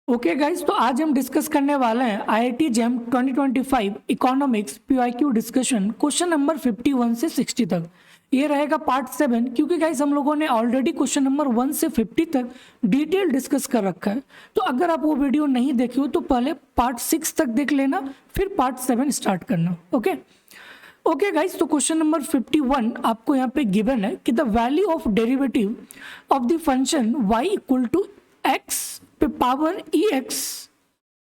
Okay guys, तो आज हम डिस्कस करने वाले हैं IIT JAM 2025 economics PYQ discussion question number 51 से 60 तक। ये रहेगा पार्ट 7, क्योंकि गाइज हम लोगों ने ऑलरेडी क्वेश्चन नंबर 1 से 50 तक डिटेल डिस्कस कर रखा है। तो अगर आप वो वीडियो नहीं देखे हो तो पहले पार्ट 6 तक देख लेना, फिर पार्ट 7 स्टार्ट करना। ओके गाइज, तो क्वेश्चन नंबर 51 आपको यहाँ पे गिवन है कि the value of derivative of the function y equal to x पे power ex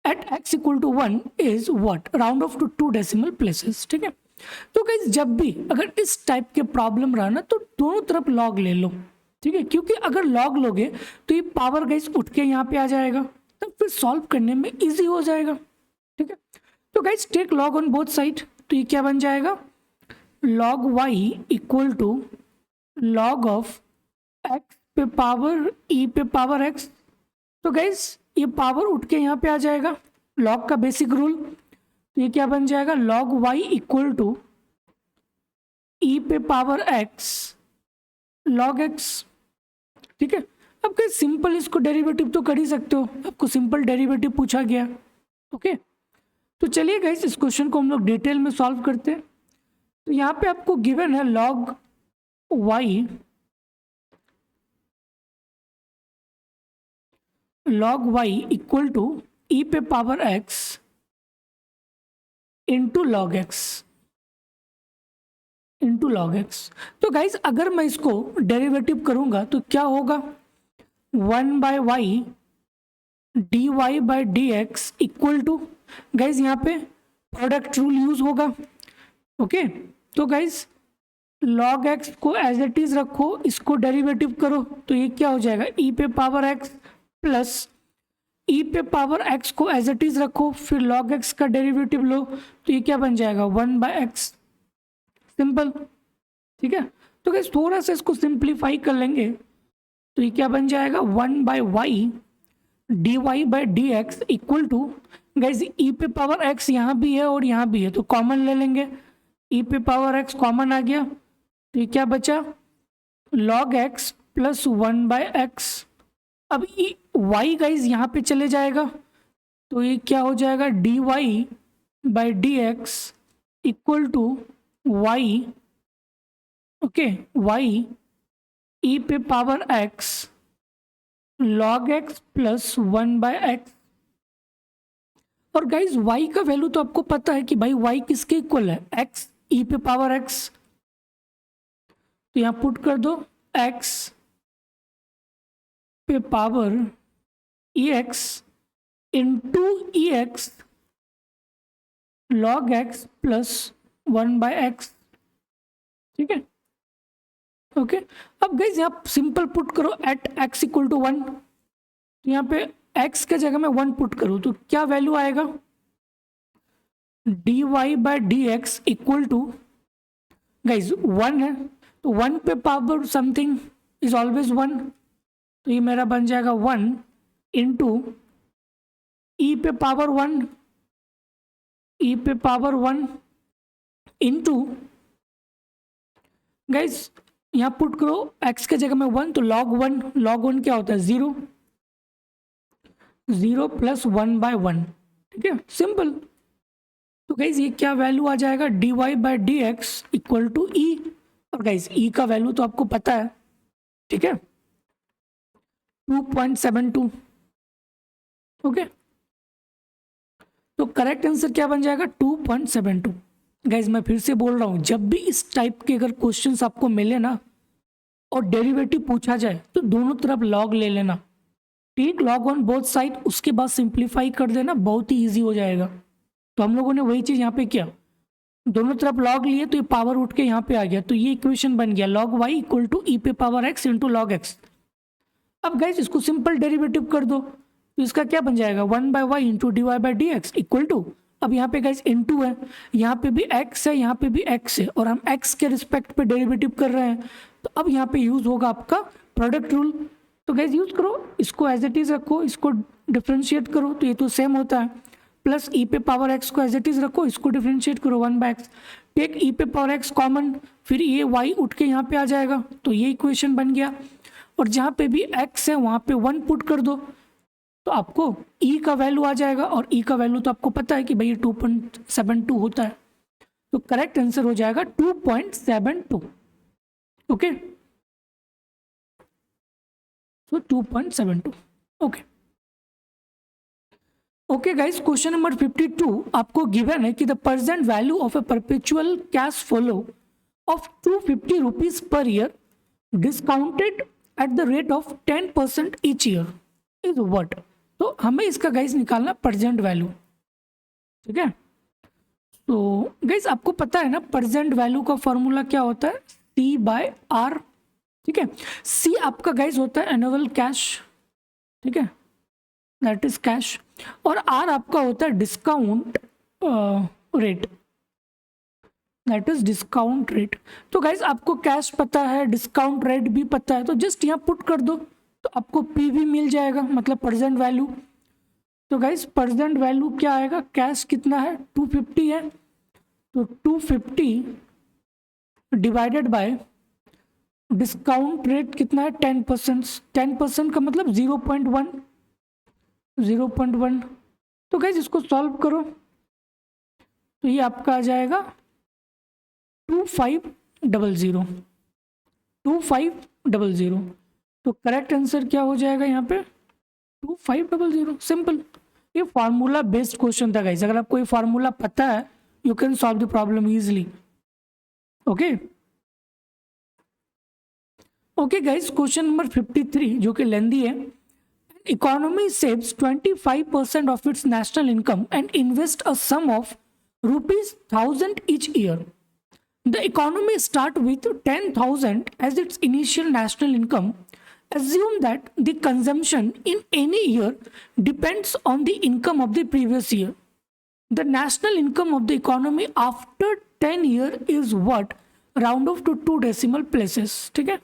at x equal to 1 is what, round off to 2 decimal places. ठीक है, तो गाइज जब भी अगर इस टाइप के प्रॉब्लम रहा ना तो दोनों तरफ लॉग ले लो। ठीक है, क्योंकि अगर लॉग लोगे तो ये पावर गाइज उठ के यहाँ पे आ जाएगा, तब फिर सॉल्व करने में इजी हो जाएगा। ठीक है, तो guys take log on both side, तो ये क्या बन जाएगा, log y equal to log of x पे पावर e पे पावर x। तो गाइज ये पावर उठ के यहाँ पे आ जाएगा, log का बेसिक रूल। तो ये क्या बन जाएगा, log y equal to e पे पावर x log x। ठीक है, अब गाइज सिंपल इसको डेरिवेटिव तो कर ही सकते हो, आपको सिंपल डेरिवेटिव पूछा गया। ओके, तो चलिए गाइज इस क्वेश्चन को हम लोग डिटेल में सॉल्व करते हैं। तो यहाँ पे आपको गिवन है log y equal to e पे power x into log x। तो गाइज अगर मैं इसको डेरिवेटिव करूंगा तो क्या होगा, 1/y dy/dx equal to, guys यहाँ पे प्रोडक्ट रूल यूज होगा। ओके, तो गाइज log x को एज इट इज रखो, इसको डेरिवेटिव करो तो ये क्या हो जाएगा, e पे पावर x प्लस e पे पावर x को एज इट इज रखो, फिर log x का डेरिवेटिव लो तो ये क्या बन जाएगा, 1/x। सिंपल। ठीक है, तो गाइज थोड़ा सा इसको सिंप्लीफाई कर लेंगे तो ये क्या बन जाएगा, 1/y dy/dx equal to, guys e पे पावर x यहाँ भी है और यहाँ भी है तो कॉमन ले लेंगे, e पे पावर x कॉमन आ गया तो ये क्या बचा, log x प्लस 1/x। अब y गाइज यहाँ पे चले जाएगा तो ये क्या हो जाएगा, dy/dx equal to y, okay, y e पे power x log x plus 1/x। और गाइज y का वैल्यू तो आपको पता है कि भाई y किसके इक्वल है, x e पे पावर x। तो यहाँ पुट कर दो x पे power ex into ex log x plus 1/x। ठीक है, ओके, अब गाइज यहाँ सिंपल पुट करो एट x इक्वल टू 1, तो यहाँ पे x के जगह में 1 पुट करो तो क्या वैल्यू आएगा, dy/dx इक्वल टू, गाइज 1 है तो 1 पे पावर समथिंग इज ऑलवेज 1, तो ये मेरा बन जाएगा 1 इंटू e पे पावर 1, e पे पावर 1 इंटू, गाइज यहाँ पुट करो x के जगह में 1 तो log 1 क्या होता है, 0 प्लस 1/1। ठीक है, सिंपल। तो गाइज ये क्या वैल्यू आ जाएगा, dy/dx इक्वल टू e, और गाइज e का वैल्यू तो आपको पता है। ठीक है, 2.72। ओके, तो करेक्ट आंसर क्या बन जाएगा, 2.72। गाइज मैं फिर से बोल रहा हूं, जब भी इस टाइप के अगर क्वेश्चंस आपको मिले ना और डेरिवेटिव पूछा जाए तो दोनों तरफ लॉग ले लेना, take log on both side, उसके बाद सिंप्लीफाई कर देना, बहुत ही इजी हो जाएगा। तो हम लोगों ने वही चीज यहाँ पे किया, दोनों तरफ लॉग लिए तो ये पावर उठ के यहाँ पे आ गया, तो ये इक्वेशन बन गया log y equal to e पे power x into log x। अब गाइज इसको सिंपल डेरिवेटिव कर दो तो इसका क्या बन जाएगा, 1/y into dy/dx equal to, अब यहाँ पे गाइज इंटू है, यहाँ पे भी x है, यहाँ पे भी x है, और हम x के रिस्पेक्ट पे डेरिवेटिव कर रहे हैं, तो अब यहाँ पे यूज होगा आपका प्रोडक्ट रूल। तो गाइज यूज करो, इसको एज इट इज रखो, इसको डिफ्रेंशिएट करो तो ये तो सेम होता है, प्लस e पे पावर x को एज इट इज रखो, इसको डिफ्रेंशिएट करो 1/x, टेक e पे पावर x कॉमन, फिर ये y उठ के यहाँ पे आ जाएगा, तो ये इक्वेशन बन गया। और जहाँ पे भी x है वहाँ पे 1 पुट कर दो, तो आपको ई का वैल्यू आ जाएगा, और ई का वैल्यू तो आपको पता है कि भाई 2.72 होता है, तो करेक्ट आंसर हो जाएगा 2.72। ओके, तो 2.72। Okay okay guys, question number 52 आपको गिवन है कि the present value of A perpetual cash flow of 250 rupees per year discounted at the rate of 10% each year is what. तो हमें इसका गाइस निकालना प्रेजेंट वैल्यू, ठीक है। तो गाइस आपको पता है ना प्रेजेंट वैल्यू का फॉर्मूला क्या होता है, सी बाय आर, ठीक है। सी आपका गाइस होता है एनुअल कैश, ठीक है, दैट इज कैश, और आर आपका होता है discount rate, that is discount rate. तो गाइज आपको कैश पता है, डिस्काउंट रेट भी पता है, तो जस्ट यहाँ पुट कर दो तो आपको पी भी मिल जाएगा, मतलब प्रेजेंट वैल्यू। तो गाइज प्रेजेंट वैल्यू क्या आएगा, कैश कितना है 250 है, तो 250 डिवाइडेड बाय डिस्काउंट रेट कितना है 10%, 10% का मतलब 0.1। तो गाइज इसको सॉल्व करो तो ये आपका आ जाएगा 2500। तो करेक्ट आंसर क्या हो जाएगा यहाँ पे 2500। सिंपल, ये फार्मूला बेस्ड क्वेश्चन था गाइज, अगर आपको ये फार्मूला पता है you can solve the problem easily. Okay okay guys, question number 53 जो कि लेंदी है, economy saves 25% of its national income and invests a sum of rupees 1000 each year. The economy start with 10,000 as its initial national income. Assume that the consumption in any year depends on the income of the previous year. The national income of the economy after 10 years is what? Round off to 2 decimal places. ठीक है,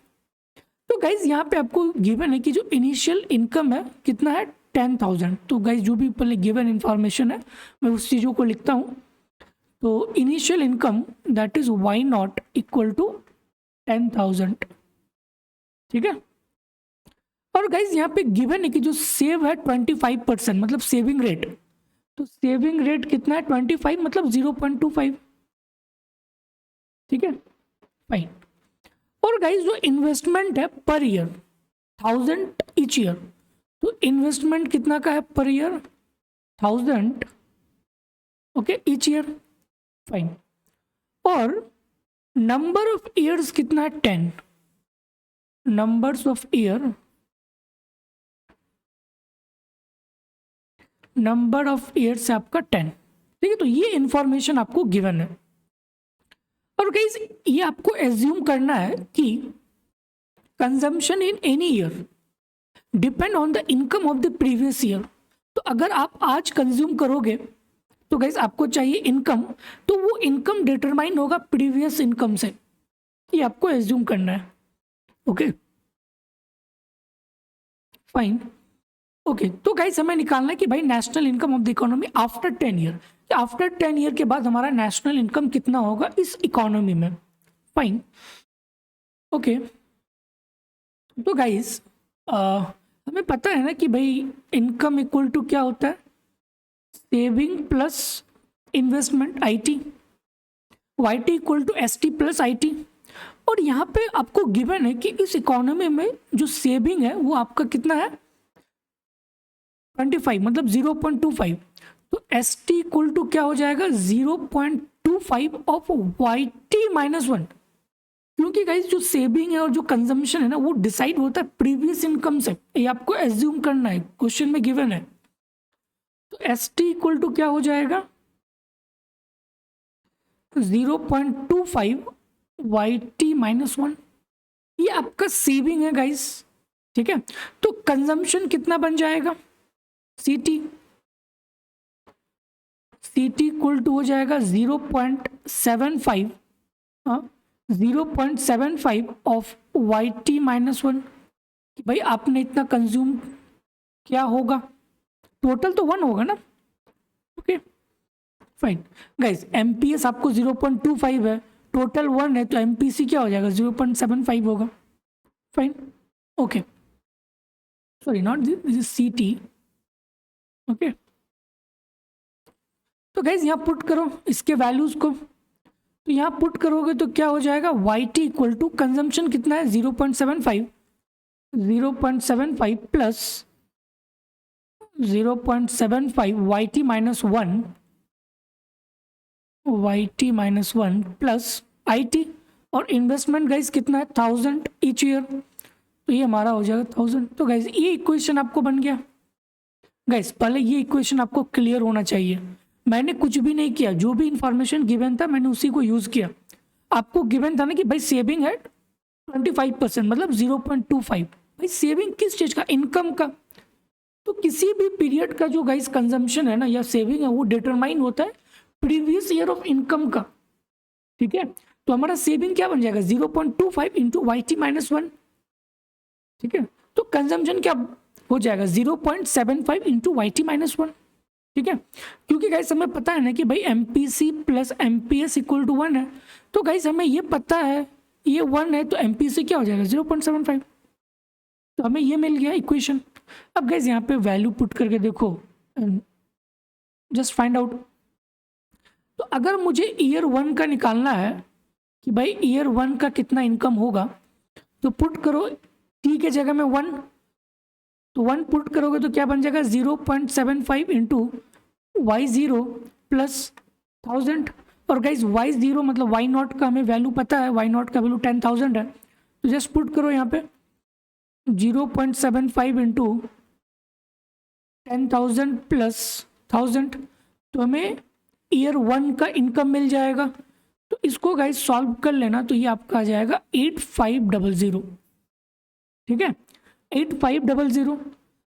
तो guys यहाँ पे आपको given है कि जो initial income है कितना है 10,000। तो गाइज जो भी पहले गिवन इंफॉर्मेशन है मैं उस चीज़ों को लिखता हूँ। तो initial income that is Y not equal to 10,000, ठीक है। और गाइज यहाँ पे गिवन है कि जो सेव है 25%, मतलब सेविंग रेट। तो सेविंग रेट कितना है 25, मतलब 0.25, ठीक है, फाइन। और गाइज जो इन्वेस्टमेंट है पर ईयर 1000 ईच ईयर, तो इन्वेस्टमेंट कितना का है per year 1000, okay, each year, fine. और नंबर ऑफ ईयर्स कितना है 10, numbers of year, number of years है आपका 10, ठीक है। तो ये इंफॉर्मेशन आपको गिवन है। और गाइस ये आपको एज्यूम करना है कि consumption in any year depend on the income of the previous year. तो अगर आप आज कंज्यूम करोगे तो गाइस आपको चाहिए इनकम, तो वो इनकम डिटरमाइन होगा प्रीवियस इनकम से, ये आपको एज्यूम करना है। Okay fine, okay. तो गाइस हमें निकालना है कि भाई national income of the economy after 10 year, after 10 year के बाद हमारा नेशनल इनकम कितना होगा इस इकोनॉमी में, फाइन, ओके। तो गाइस हमें पता है ना कि भाई इनकम इक्वल टू क्या होता है, saving plus investment IT, YT equal to ST plus IT। और यहाँ पे आपको गिवन है कि इस इकोनॉमी में जो सेविंग है वो आपका कितना है 25, मतलब 0.25। तो ST इक्वल टू क्या हो जाएगा 0.25 ऑफ YT -1, क्योंकि गाइस जो सेविंग है और जो कंजम्पशन है ना वो डिसाइड होता है प्रीवियस इनकम से, ये आपको एज्यूम करना है, क्वेश्चन में गिवन है। तो ST इक्वल टू क्या हो जाएगा 0.25 YT -1, ये आपका सेविंग है गाइस, ठीक है। तो कंजम्पशन कितना बन जाएगा CT इक्वल टू हो जाएगा 0.75, 0.75 ऑफ YT -1। भाई आपने इतना कंज्यूम क्या होगा, टोटल तो 1 होगा ना, ओके फाइन। गाइस MPS आपको 0.25 है, टोटल 1 है, तो MPC क्या हो जाएगा 0.75 होगा, fine, okay. Sorry not this is CT, okay, तो गाइज यहाँ पुट करो इसके वैल्यूज को, तो यहाँ पुट करोगे तो क्या हो जाएगा, Y T equal to consumption कितना है 0.75, 0.75 plus 0.75 Y T minus 1, Y T minus 1 plus I T, और इन्वेस्टमेंट गाइज कितना है 1000 ईच ईयर, तो ये हमारा हो जाएगा 1000। तो गाइज ये इक्वेशन आपको बन गया। गाइज पहले ये इक्वेशन आपको क्लियर होना चाहिए, मैंने कुछ भी नहीं किया, जो भी इंफॉर्मेशन गिवन था मैंने उसी को यूज किया। आपको गिवन था ना कि भाई सेविंग है 25%, मतलब 0.25, भाई सेविंग किस चीज का, इनकम का। तो किसी भी पीरियड का जो गाइस कंजम्पशन है ना या सेविंग है वो डिटरमाइन होता है प्रीवियस ईयर ऑफ इनकम का, ठीक है। तो हमारा सेविंग क्या बन जाएगा 0.25 इंटू वाई टी माइनस 1, ठीक है। तो कंजम्पशन क्या हो जाएगा 0.75 इंटू वाई टी माइनस 1, ठीक है। क्योंकि गाइस हमें पता है ना कि भाई MPC plus MPS equal to 1 है, तो गाइस हमें ये पता है ये 1 है, तो एमपीसी क्या हो जाएगा 0.75, तो हमें ये मिल गया इक्वेशन। अब गाइस यहाँ पे वैल्यू पुट करके देखो, जस्ट फाइंड आउट। तो अगर मुझे ईयर 1 का निकालना है कि भाई ईयर 1 का कितना इनकम होगा, तो पुट करो टी के जगह में 1, तो 1 पुट करोगे तो क्या बन जाएगा 0.75 इंटू वाई जीरो प्लस 1000, और गाइज वाई जीरो मतलब वाई नॉट का हमें वैल्यू पता है, वाई नॉट का वैल्यू 10,000 है, तो जस्ट पुट करो यहाँ पे 0.75 इंटू 10,000 प्लस 1000, तो हमें ईयर 1 का इनकम मिल जाएगा। तो इसको गाइज सॉल्व कर लेना, तो ये आपका आ जाएगा 8500, ठीक है 8500।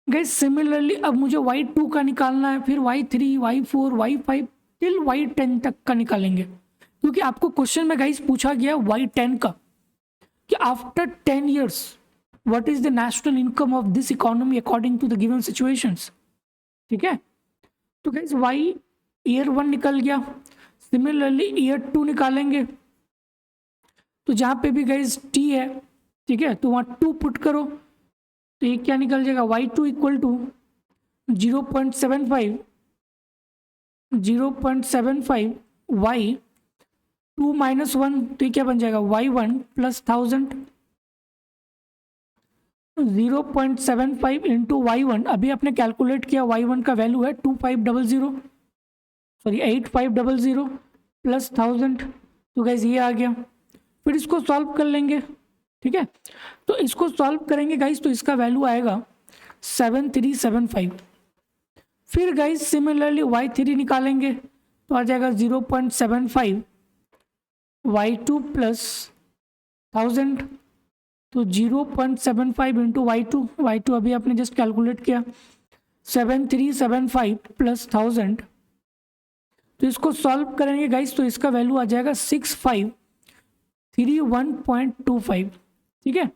गाइज सिमिलरली अब मुझे y2 का निकालना है, फिर y3, y4, y5 till y10 तक का निकालेंगे, क्योंकि आपको क्वेश्चन में गाइज पूछा गया y10 का कि after 10 years what is the national income of this economy according to the given situations, ठीक है। तो गाइज y ईयर 1 निकल गया, सिमिलरली ईयर 2 निकालेंगे, तो जहाँ पे भी गाइज t है, ठीक है, तो वहाँ 2 पुट करो, तो ये क्या निकल जाएगा y2 equal to 0.75 y 2 minus 1, तो ये क्या बन जाएगा y1 प्लस 1000, 0.75 इंटू y1, अभी आपने कैलकुलेट किया y1 का वैल्यू है 8500 प्लस 1000, तो गाइज ये आ गया। फिर इसको सॉल्व कर लेंगे, ठीक है। तो इसको सॉल्व करेंगे गाइज, तो इसका वैल्यू आएगा 7375। फिर गाइज सिमिलरली y3 निकालेंगे, तो आ जाएगा 0.75 y2 प्लस 1000, तो 0.75 इंटू y2 अभी आपने जस्ट कैलकुलेट किया 7375 प्लस 1000, तो इसको सॉल्व करेंगे गाइज, तो इसका वैल्यू आ जाएगा 6531.25, ठीक है।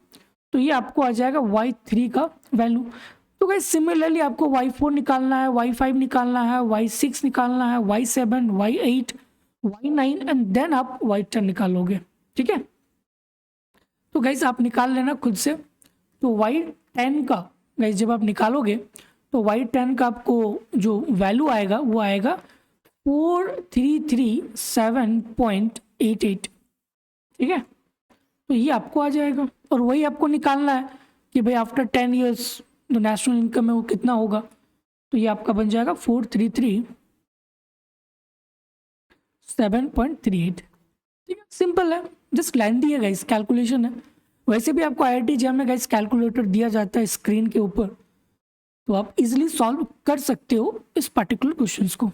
तो ये आपको आ जाएगा y3 का वैल्यू। तो गाइस सिमिलरली आपको y4 निकालना है, y5 निकालना है, y6 निकालना है, y7, y8, y9 and then आप y10 निकालोगे, ठीक है। तो गाइस आप निकाल लेना खुद से। तो y10 का गाइस जब आप निकालोगे तो y10 का आपको जो वैल्यू आएगा वो आएगा 4337.88, ठीक है। तो ये आपको आ जाएगा, और वही आपको निकालना है कि भाई आफ्टर 10 years जो नेशनल इनकम है वो कितना होगा, तो ये आपका बन जाएगा 4337.38, ठीक है। सिंपल है, जस्ट लेंथी है गाइस, कैलकुलेशन है। वैसे भी आपको IIT JAM में गाइस कैलकुलेटर दिया जाता है स्क्रीन के ऊपर, तो आप इजीली सॉल्व कर सकते हो इस पर्टिकुलर क्वेश्चंस को,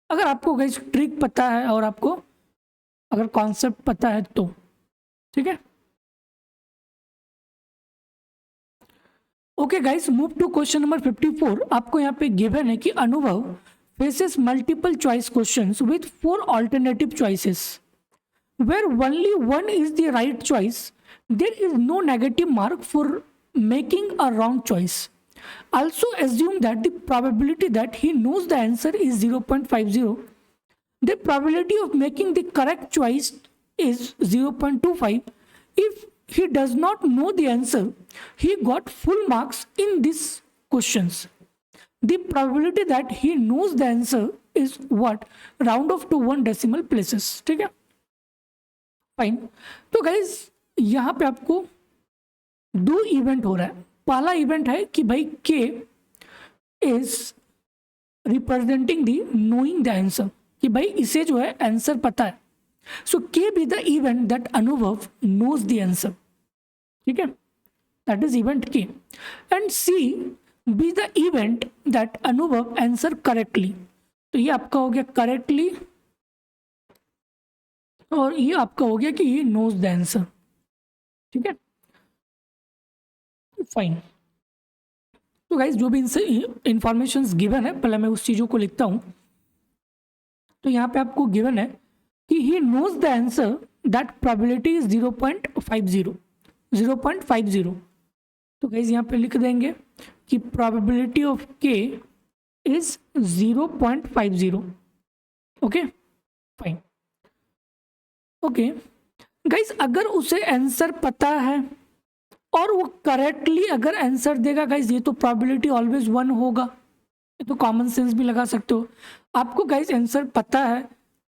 अगर आपको गाइस ट्रिक पता है और आपको अगर कॉन्सेप्ट पता है तो, ठीक है। Okay guys, move to question number 54। आपको यहाँ पे गिवन है कि Anubhav faces multiple choice questions with 4 alternative choices where only one is the right choice. There is no negative mark for making a wrong choice. Also assume that the probability that he knows the answer is 0.50. The probability of making the correct choice is 0.25. If he does not know the answer, he got full marks in these questions. The probability that he knows the answer is what, round off to 1 decimal places, ठीक है fine. तो guys यहाँ पे आपको दो event हो रहा है। पहला इवेंट है कि भाई के is representing the knowing the answer, कि भाई इसे जो है आंसर पता है। So K be the event that Anubhav knows the answer, ठीक है, that is event K. And C be the event that Anubhav answer correctly, तो ये आपका हो गया करेक्टली, और ये आपका हो गया कि ये नोज द आंसर, ठीक है फाइन। तो गाइज जो भी इनसे इंफॉर्मेशन गिवन है, पहले मैं उस चीज़ों को लिखता हूँ। तो यहाँ पे आपको गिवन है कि he knows the answer that probability is 0.50, 0.50। तो गाइज यहाँ पे लिख देंगे कि probability of K is 0.50, okay fine. Okay guys अगर उसे आंसर पता है और वो करेक्टली अगर आंसर देगा गाइज, ये तो प्रोबेबिलिटी ऑलवेज 1 होगा। ये तो कॉमन सेंस भी लगा सकते हो। आपको गाइज आंसर पता है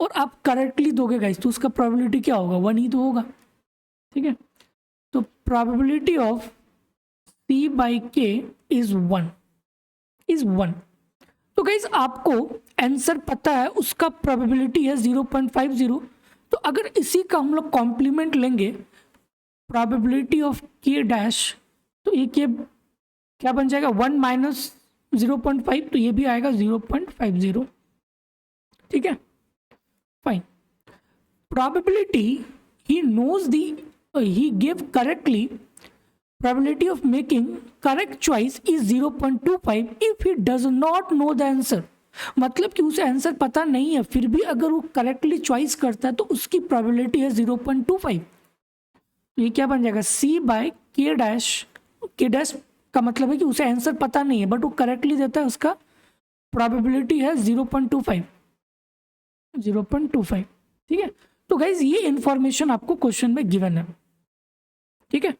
और आप करेक्टली दोगे गाइज, तो उसका प्रोबेबिलिटी क्या होगा, 1 ही तो होगा, ठीक है। तो प्रोबेबिलिटी ऑफ सी बाई के इज 1, इज 1। तो गाइज आपको आंसर पता है, उसका प्रोबेबिलिटी है 0.50। तो अगर इसी का हम लोग कॉम्प्लीमेंट लेंगे, प्रोबेबिलिटी ऑफ के डैश, तो ये के क्या बन जाएगा, 1 माइनस 0.5, तो ये भी आएगा 0.50, ठीक है फाइन। Probability he knows the, he give correctly, probability of making correct choice is 0.25 if he does not know the answer. मतलब कि उसे आंसर पता नहीं है, फिर भी अगर वो करेक्टली चॉइस करता है तो उसकी प्रोबेबिलिटी है 0.25। ये क्या बन जाएगा, सी बाय के डैश। के डैश का मतलब है कि उसे आंसर पता नहीं है बट वो करेक्टली देता है, उसका प्रोबेबिलिटी है 0.25, 0.25, ठीक है। तो गाइज ये इंफॉर्मेशन आपको क्वेश्चन में गिवन है, ठीक है।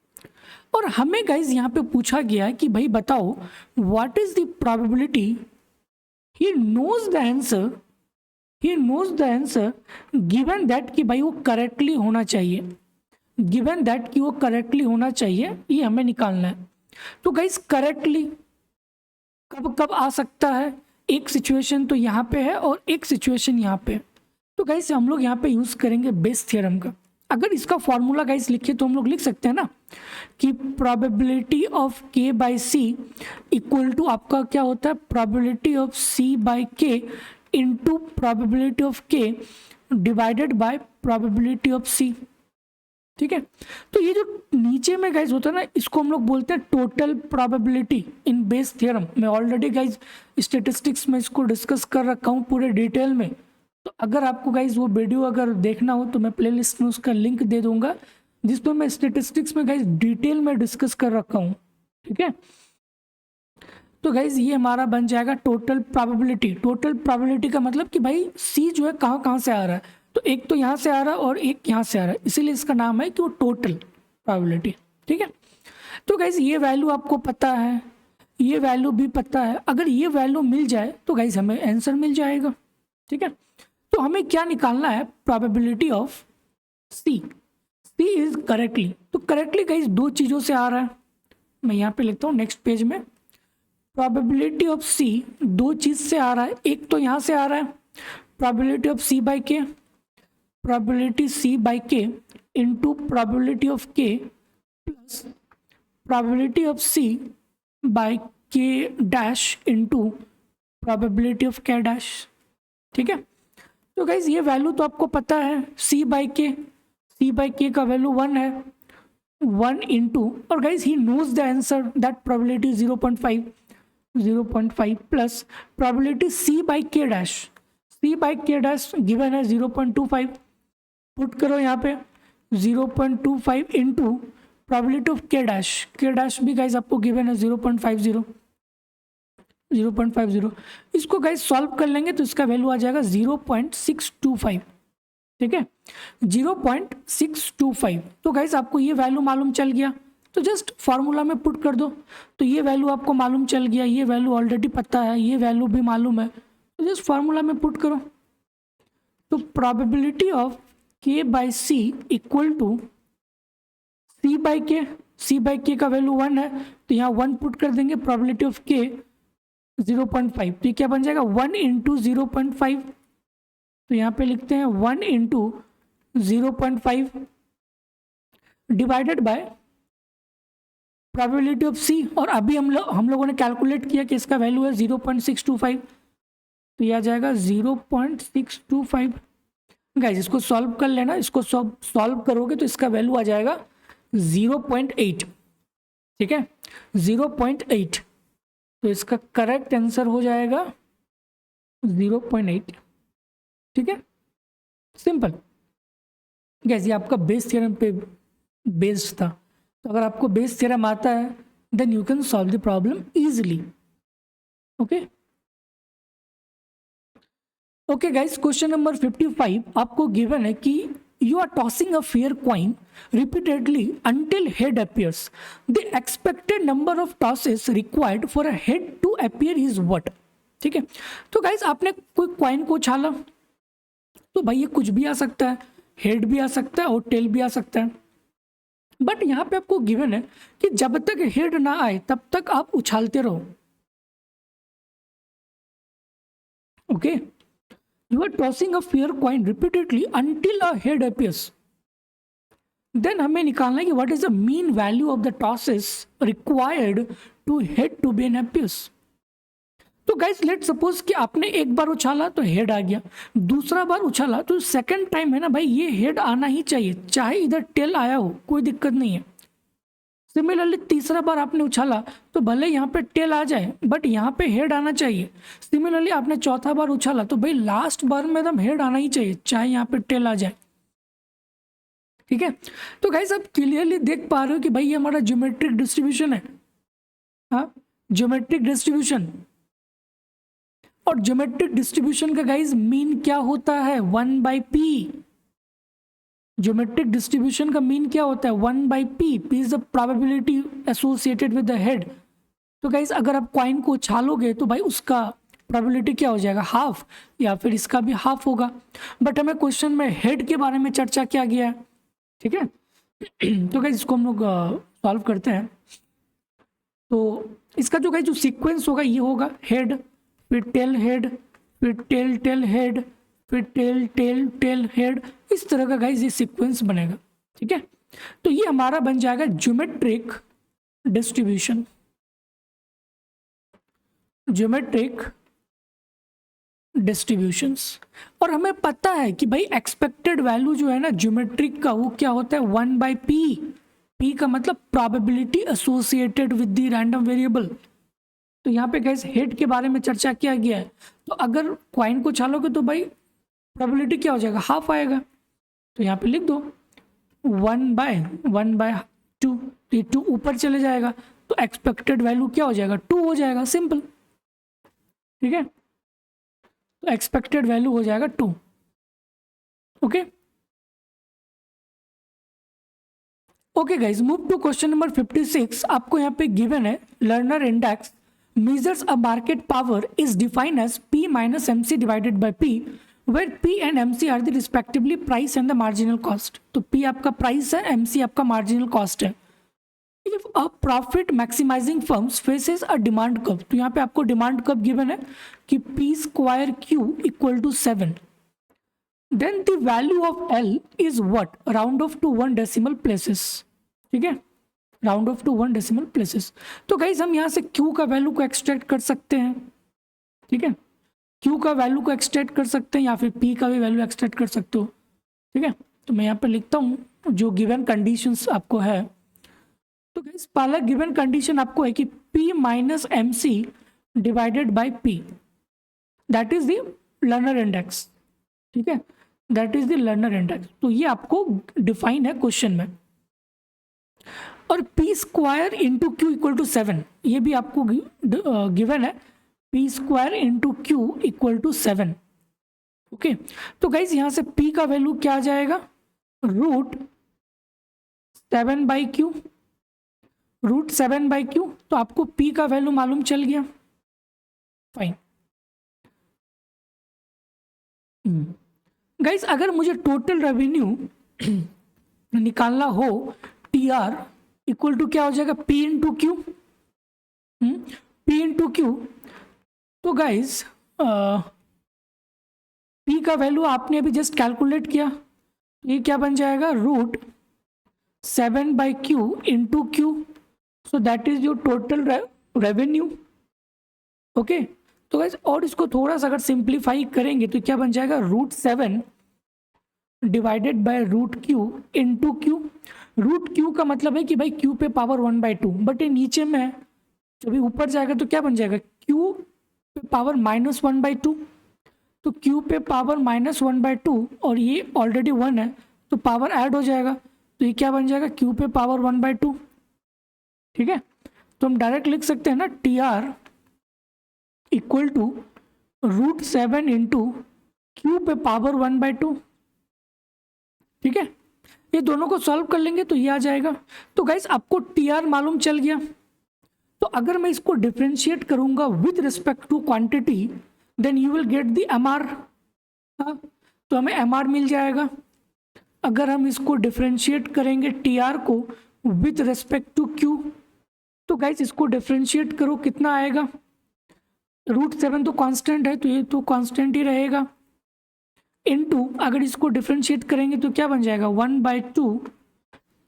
और हमें गाइज यहाँ पे पूछा गया है कि भाई बताओ what is the probability he knows the answer, he knows the answer given that कि भाई वो करेक्टली होना चाहिए, गिवन दैट कि वो करेक्टली होना चाहिए, ये हमें निकालना है। तो गाइज करेक्टली कब कब आ सकता है, एक सिचुएशन तो यहाँ पे है और एक सिचुएशन यहाँ पे। तो गाइज हम लोग यहाँ पे यूज करेंगे बेस थ्योरम का। अगर इसका फॉर्मूला गाइज लिखे तो हम लोग लिख सकते हैं ना कि probability of K by C equal to आपका क्या होता है, probability of C by K into probability of के डिवाइडेड बाय प्रोबेबिलिटी ऑफ सी, ठीक है। तो ये जो नीचे में गाइज होता है ना, इसको हम लोग बोलते हैं total probability in Bayes theorem. मैं ऑलरेडी गाइज स्टेटिस्टिक्स में इसको डिस्कस कर रखा हूँ पूरे डिटेल में। तो अगर आपको गाइज वो वीडियो अगर देखना हो तो मैं प्लेलिस्ट में उसका लिंक दे दूंगा, जिसमें मैं स्टेटिस्टिक्स में गाइज डिटेल में डिस्कस कर रखा हूँ, ठीक है। तो गाइज ये हमारा बन जाएगा टोटल प्रोबेबिलिटी। टोटल प्रोबेबिलिटी का मतलब कि भाई सी जो है कहाँ कहाँ से आ रहा है, तो एक तो यहाँ से आ रहा है और एक यहाँ से आ रहा है, इसीलिए इसका नाम है कि वो टोटल प्रोबेबिलिटी, ठीक है। तो गाइज ये वैल्यू आपको पता है, ये वैल्यू भी पता है। अगर ये वैल्यू मिल जाए तो गाइज हमें आंसर मिल जाएगा, ठीक है। तो हमें क्या निकालना है, probability of C, C is correctly. तो करेक्टली गाइज दो चीज़ों से आ रहा है, मैं यहाँ पे लिखता हूँ नेक्स्ट पेज में। प्रोबेबिलिटी ऑफ सी दो चीज़ से आ रहा है, एक तो यहाँ से आ रहा है probability of C by K, probability C by K into probability of K plus probability of C by K dash into probability of K dash, ठीक है। तो गाइज ये वैल्यू तो आपको पता है, सी बाई के का वैल्यू 1 है, 1 इंटू, और guys he knows the answer that probability 0.5 plus probability C by K dash, C by K dash given है 0.25, पुट करो यहाँ पे 0.25 into probability of K dash भी गाइज आपको गिवन है 0.50, इसको गाइज सॉल्व कर लेंगे तो इसका वैल्यू आ जाएगा 0.625, ठीक है 0.625। तो गाइज आपको ये वैल्यू मालूम चल गया, तो जस्ट फार्मूला में पुट कर दो, तो ये वैल्यू आपको मालूम चल गया, ये वैल्यू ऑलरेडी पता है, ये वैल्यू भी मालूम है, तो जस्ट फार्मूला में पुट करो। तो probability of K by C equal to C by K, C by के का वैल्यू 1 है, तो यहाँ 1 पुट कर देंगे, प्रोबेबिलिटी ऑफ के 0.5, तो ये क्या बन जाएगा 1 इंटू 0.5, तो यहाँ पे लिखते हैं 1 into 0.5 divided by probability of C, और अभी हम लोगों ने कैलकुलेट किया कि इसका वैल्यू है 0.625, तो यह आ जाएगा 0.625। गाइस इसको सॉल्व कर लेना, इसको सॉल्व करोगे तो इसका वैल्यू आ जाएगा 0.8, ठीक है 0.8, तो इसका करेक्ट आंसर हो जाएगा 0.8, ठीक है सिंपल। गाइस ये आपका बेस थ्योरम पे बेस्ड था, तो अगर आपको बेस थ्योरम आता है then you can solve the problem easily. Okay okay guys, question number 55 आपको गिवन है कि you are tossing a fair coin repeatedly until head appears. The expected number of tosses required for a head to appear is what? ठीक है, तो guys आपने कोई coin को उछाला, तो भाई ये कुछ भी आ सकता है, हेड भी आ सकता है और टेल भी आ सकता है, बट यहाँ पे आपको गिवन है कि जब तक हेड ना आए तब तक आप उछालते रहो। Okay, you are tossing a fair coin repeatedly until a head appears. Then हमें निकालना है कि what is the mean value of the tosses required to head to be an appears. तो guys let's suppose कि आपने एक बार उछाला तो head आ गया, दूसरा बार उछाला तो सेकंड टाइम है ना भाई, ये हेड आना ही चाहिए, चाहे इधर टेल आया हो कोई दिक्कत नहीं है। सिमिलरली तीसरा बार आपने उछाला तो भले यहाँ पे टेल आ जाए बट यहाँ पे हेड आना चाहिए। सिमिलरली आपने चौथा बार उछाला तो भाई लास्ट बार में एकदम हेड आना ही चाहिए, चाहे यहाँ पे टेल आ जाए, ठीक है। तो गाइस आप क्लियरली देख पा रहे हो कि भाई ये हमारा ज्योमेट्रिक डिस्ट्रीब्यूशन है, हाँ ज्योमेट्रिक डिस्ट्रीब्यूशन, और ज्योमेट्रिक डिस्ट्रीब्यूशन का गाइस मीन क्या होता है 1/p। ज्योमेट्रिक डिस्ट्रीब्यूशन का मीन क्या होता है 1/p, p is the probability associated with the head. तो गाइस अगर आप कॉइन को उछालोगे तो भाई उसका प्रोबेबिलिटी क्या हो जाएगा हाफ, या फिर इसका भी हाफ होगा, बट हमें क्वेश्चन में हेड के बारे में चर्चा किया गया है, ठीक है। तो गाइस इसको हम लोग सॉल्व करते हैं। तो इसका जो गाइस जो सीक्वेंस होगा ये होगा हेड, फिर टेल हेड, फिर टेल टेल हेड, फिर टेल टेल टेल हेड, इस तरह का गाइस ये सीक्वेंस बनेगा, ठीक है। तो ये हमारा बन जाएगा ज्योमेट्रिक डिस्ट्रीब्यूशन, ज्योमेट्रिक डिस्ट्रीब्यूशंस। और हमें पता है कि भाई एक्सपेक्टेड वैल्यू जो है ना ज्योमेट्रिक का वो क्या होता है 1/p, p का मतलब probability associated with the random variable. तो यहाँ पे गाइस हेड के बारे में चर्चा किया गया है, तो अगर कॉइन को छालोगे तो भाई प्रोबेबिलिटी क्या हो जाएगा हाफ आएगा, तो यहाँ पे लिख दो 1/2, ये 2 ऊपर चले जाएगा तो एक्सपेक्टेड वैल्यू क्या हो जाएगा 2 हो जाएगा, सिंपल, ठीक है। तो एक्सपेक्टेड वैल्यू हो जाएगा 2। Okay okay guys, move to question number 56। आपको यहाँ पे गिवन है Lerner index measures a market power is defined as P minus MC divided by P, where P and MC are the respectively price and the marginal cost. तो P आपका price है, MC आपका marginal cost है। If a profit maximizing firms faces a demand curve, तो यहाँ पे आपको demand curve given है कि P square Q equal to 7, then the value of L is what? Round off to 1 decimal places, ठीक है, round off to 1 decimal places. तो guys हम यहाँ से Q का वैल्यू को एक्सट्रैक्ट कर सकते हैं, ठीक है, Q का वैल्यू को एक्सट्रैक्ट कर सकते हैं या फिर P का भी वैल्यू एक्सट्रैक्ट कर सकते हो, ठीक है। तो मैं यहाँ पे लिखता हूँ जो गिवन कंडीशंस आपको है। तो गाइज पहला गिवन कंडीशन आपको है कि P minus MC divided by P, that is the Lerner index, ठीक है, that is the Lerner index. तो ये आपको डिफाइन है क्वेश्चन में। और P square into Q equal to 7, ये भी आपको गिवन है P square into Q equal to 7। Okay, तो गाइज यहाँ से P का वैल्यू क्या आ जाएगा √7/Q, √7/Q, तो आपको P का वैल्यू मालूम चल गया। फाइन गाइस, अगर मुझे टोटल रेवेन्यू निकालना हो, TR इक्वल टू क्या हो जाएगा, P into Q. P into Q, तो गाइस P का वैल्यू आपने अभी जस्ट कैलकुलेट किया, ये क्या बन जाएगा, √7/Q into Q, so that is your total revenue. Okay, तो गाइस और इसको थोड़ा सा अगर सिंप्लीफाई करेंगे तो क्या बन जाएगा, √7 divided by √Q into Q. √Q का मतलब है कि भाई Q पे पावर 1/2, बट ये नीचे में जब भी ऊपर जाएगा तो क्या बन जाएगा, Q पे पावर -1/2, तो Q पे पावर -1/2 और ये ऑलरेडी 1 है तो पावर ऐड हो जाएगा, तो ये क्या बन जाएगा, Q पे पावर 1/2। ठीक है, तो हम डायरेक्ट लिख सकते हैं ना, TR equal to √7 into Q पे पावर 1/2। ठीक है, ये दोनों को सॉल्व कर लेंगे तो ये आ जाएगा। तो गाइस आपको TR मालूम चल गया, तो अगर मैं इसको डिफ्रेंशिएट करूंगा with respect to quantity, then you will get the MR। तो हमें MR मिल जाएगा। अगर हम इसको डिफ्रेंशिएट करेंगे TR को विद रिस्पेक्ट टू Q, तो गाइस इसको डिफ्रेंशिएट करो, कितना आएगा, √7 तो कांस्टेंट है तो ये तो कांस्टेंट ही रहेगा, इनटू अगर इसको डिफ्रेंशिएट करेंगे तो क्या बन जाएगा, 1/2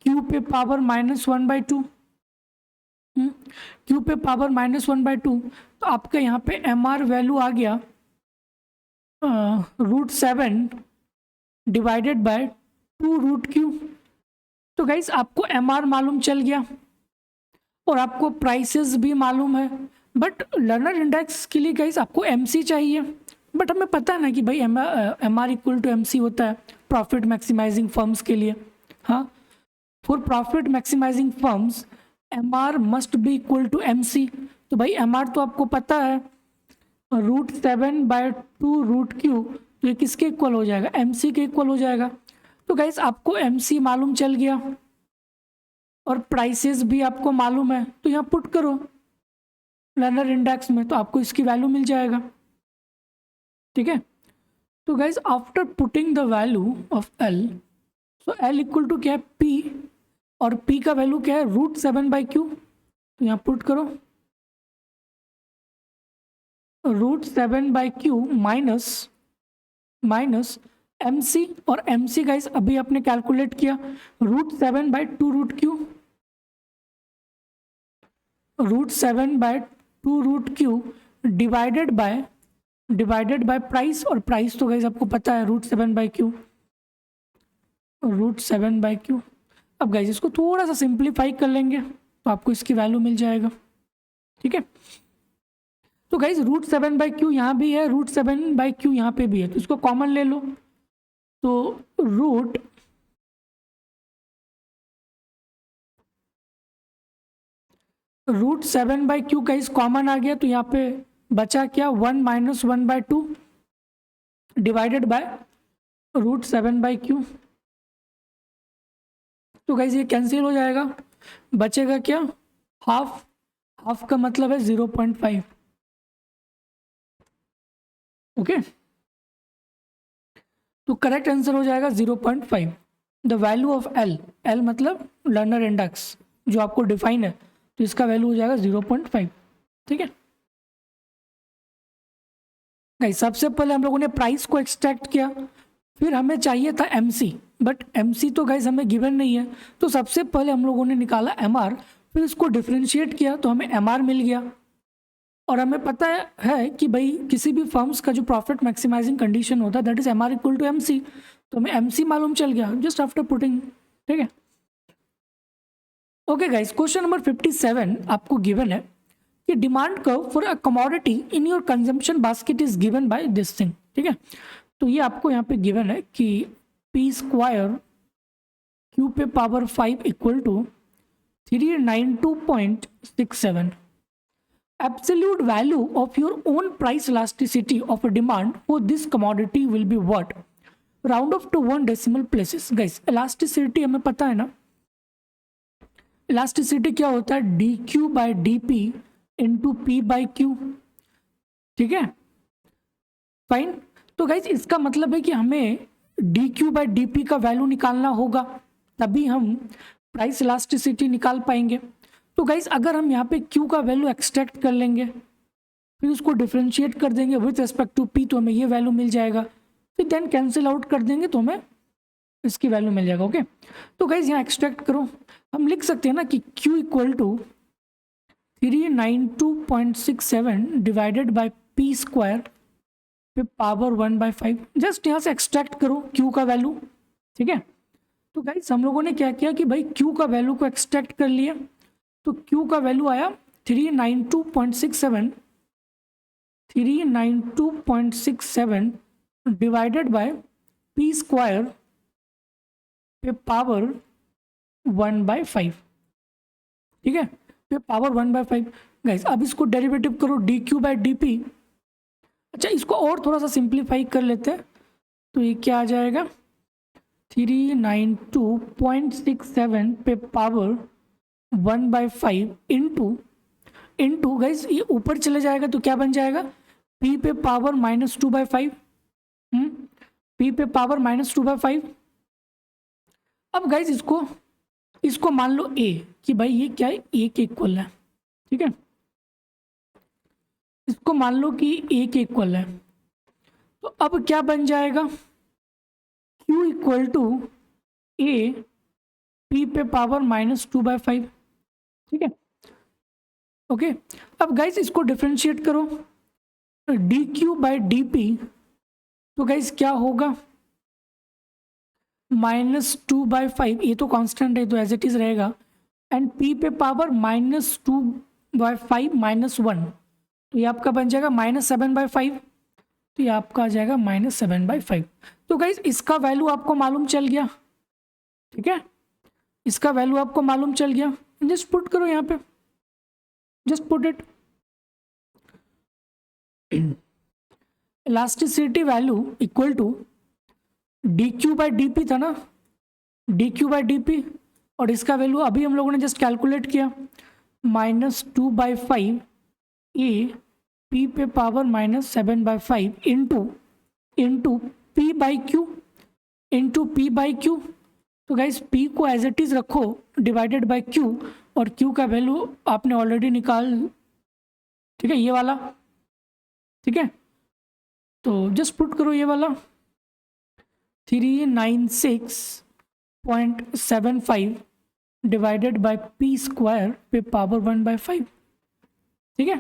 Q पे पावर -1/2। Q पे पावर -1/2, तो आपका यहाँ पे MR वैल्यू आ गया √7 डिवाइडेड बाय 2√Q। तो गाइस आपको MR मालूम चल गया और आपको प्राइसेस भी मालूम है, बट लर्नर इंडेक्स के लिए गाइस आपको MC चाहिए, बट हमें पता है ना कि भाई MR इक्वल टू MC होता है प्रॉफिट मैक्सिमाइजिंग फर्म्स के लिए। हाँ, for profit maximising firms MR must be equal to MC। तो भाई MR तो आपको पता है √7/2√Q, तो ये किसके इक्वल हो जाएगा, MC के इक्वल हो जाएगा। तो गाइस आपको MC मालूम चल गया और प्राइसेस भी आपको मालूम है, तो यहाँ पुट करो लर्नर इंडेक्स में, तो आपको इसकी वैल्यू मिल जाएगा। ठीक है, तो guys after putting the value of L, so L equal to क्या है, P, और P का वैल्यू क्या है, √7/Q, तो यहाँ पुट करो √7/Q माइनस MC, और MC गाइज अभी आपने कैलकुलेट किया, √7/2√Q, √7/2√Q divided by price, और प्राइस तो गाइज आपको पता है √7/Q। अब गाइज इसको थोड़ा सा सिंप्लीफाई कर लेंगे तो आपको इसकी वैल्यू मिल जाएगा। ठीक है, तो गाइज √7/Q यहाँ भी है, √7/Q यहाँ पे भी है, तो इसको कॉमन ले लो, तो √7/Q गाइज कॉमन आ गया, तो यहाँ पे बचा क्या, 1 - 1/2 डिवाइडेड बाय √7/Q। तो गाइज ये कैंसिल हो जाएगा, बचेगा क्या, हाफ का मतलब है 0.5। ओके, तो करेक्ट आंसर हो जाएगा 0.5। द वैल्यू ऑफ L मतलब लर्नर इंडेक्स जो आपको डिफाइन है, तो इसका वैल्यू हो जाएगा 0.5। ठीक है गाइस, सबसे पहले हम लोगों ने प्राइस को एक्सट्रैक्ट किया, फिर हमें चाहिए था MC, बट MC तो गाइस हमें गिवन नहीं है, तो सबसे पहले हम लोगों ने निकाला MR, फिर इसको डिफ्रेंशिएट किया तो हमें MR मिल गया। और हमें पता है कि भाई किसी भी फर्म्स का जो प्रॉफिट मैक्सिमाइजिंग कंडीशन होता है that is MR equal to MC, तो हमें MC मालूम चल गया जस्ट आफ्टर पुटिंग। ठीक है, ओके गाइस, क्वेश्चन नंबर 57 आपको गिवन है कि demand curve for a commodity in your consumption basket is given by this thing. ठीक है, तो ये आपको यहाँ पे गिवन है कि P² Q पे power 5 equal to 392.67। Absolute value of your own price elasticity of a demand for this commodity will be what? Round off to 1 decimal places. Guys, elasticity हमें पता है ना, इलास्टिसिटी क्या होता है, D Q by D P into P by Q, ठीक है fine. तो गाइज इसका मतलब है कि हमें D Q by D P का वैल्यू निकालना होगा, तभी हम प्राइस इलास्टिसिटी निकाल पाएंगे। तो गाइज अगर हम यहाँ पे क्यू का वैल्यू एक्सट्रैक्ट कर लेंगे, फिर उसको डिफ्रेंशिएट कर देंगे विथ रेस्पेक्ट टू पी, तो हमें ये वैल्यू मिल जाएगा, फिर देन कैंसिल आउट कर देंगे तो हमें इसकी वैल्यू मिल जाएगा। ओके, तो गाइज यहाँ एक्सट्रैक्ट करो, हम लिख सकते हैं ना कि Q equal to 392.67 divided by P square पे पावर 1/5। जस्ट यहाँ से एक्सट्रैक्ट करो Q का वैल्यू, ठीक है। तो गाइज हम लोगों ने क्या किया कि भाई Q का वैल्यू को एक्सट्रैक्ट कर लिया, तो Q का वैल्यू आया 392.67 डिवाइडेड बाय पी स्क्वायर पे पावर 1/5, ठीक है, पे पावर 1/5। गाइस अब इसको डेरिवेटिव करो D Q by D P. अच्छा इसको और थोड़ा सा सिंप्लीफाई कर लेते हैं, तो ये क्या आ जाएगा 392.67 पे पावर 1/5 इंटू गाइस ये ऊपर चले जाएगा तो क्या बन जाएगा p पे पावर -2/5, p पे पावर -2/5। अब गाइस इसको मान लो a कि भाई ये क्या है, a के इक्वल है, ठीक है, इसको मान लो कि a के इक्वल है। तो अब क्या बन जाएगा q equal to a p पे पावर -2/5, ठीक है। ओके अब गाइस इसको डिफ्रेंशिएट करो D Q by D P, तो गाइस क्या होगा -2/5, ये तो कांस्टेंट है तो एज इट इज रहेगा, एंड p पे पावर -2/5 -1, तो ये आपका बन जाएगा -7/5, तो ये आपका आ जाएगा -7/5। तो गाइस इसका वैल्यू आपको मालूम चल गया, ठीक है, इसका वैल्यू आपको मालूम चल गया। जस्ट पुट करो यहाँ पे, just put it, elasticity value equal to D Q by D P था ना, D Q by D P, और इसका वैल्यू अभी हम लोगों ने जस्ट कैलकुलेट किया -2/5 ए पी पे power -7/5 into P by Q. तो गाइस p को एज इट इज रखो डिवाइडेड बाय q, और q का वैल्यू आपने ऑलरेडी निकाल, ठीक है, ये वाला, ठीक है, तो जस्ट पुट करो ये वाला 396.75 डिवाइडेड बाय पी स्क्वायर पे पावर 1/5, ठीक है।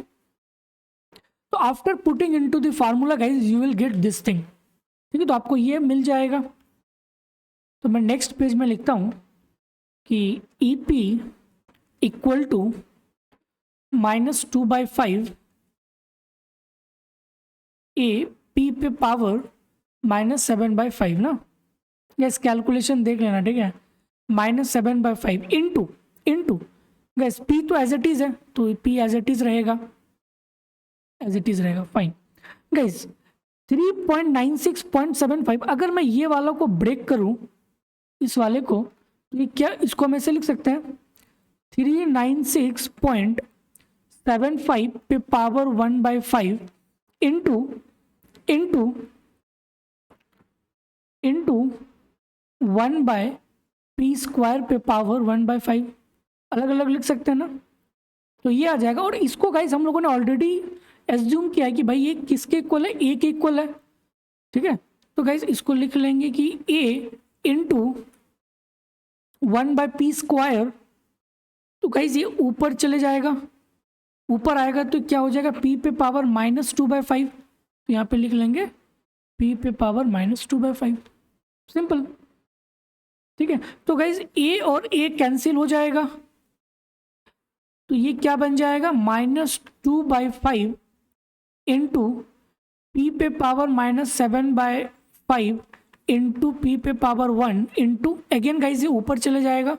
तो after putting into the formula guys you will get this thing, ठीक है, तो आपको ये मिल जाएगा। तो मैं नेक्स्ट पेज में लिखता हूँ कि E P equal to -2/5 A P पे पावर -7/5 ना, गैस कैलकुलेशन देख लेना, ठीक है, -7/5 इंटू गैस पी तो एज इट इज है तो पी एज इट इज रहेगा, फाइन। गैस 3.96.75 अगर मैं ये वाला को ब्रेक करूं इस वाले को, तो ये क्या, इसको हम ऐसे लिख सकते हैं 396.75 पे पावर 1/5 इंटू 1/p स्क्वायर पे पावर 1/5, अलग अलग लिख सकते हैं ना, तो ये आ जाएगा। और इसको गाइस हम लोगों ने ऑलरेडी एज्यूम किया है कि भाई ये किसके इक्वल है, a के इक्वल है, ठीक है। तो गाइस इसको लिख लेंगे कि a इंटू 1/p स्क्वायर, तो गाइस ये ऊपर चले जाएगा, ऊपर आएगा तो क्या हो जाएगा p पे पावर -2/5, तो यहाँ पे लिख लेंगे p पे पावर -2/5, सिंपल, ठीक है। तो गाइस a और a कैंसिल हो जाएगा, तो ये क्या बन जाएगा -2/5 इंटू पी पे पावर -7/5 इंटू पी पे पावर 1 इंटू अगेन गाइस ये ऊपर चले जाएगा,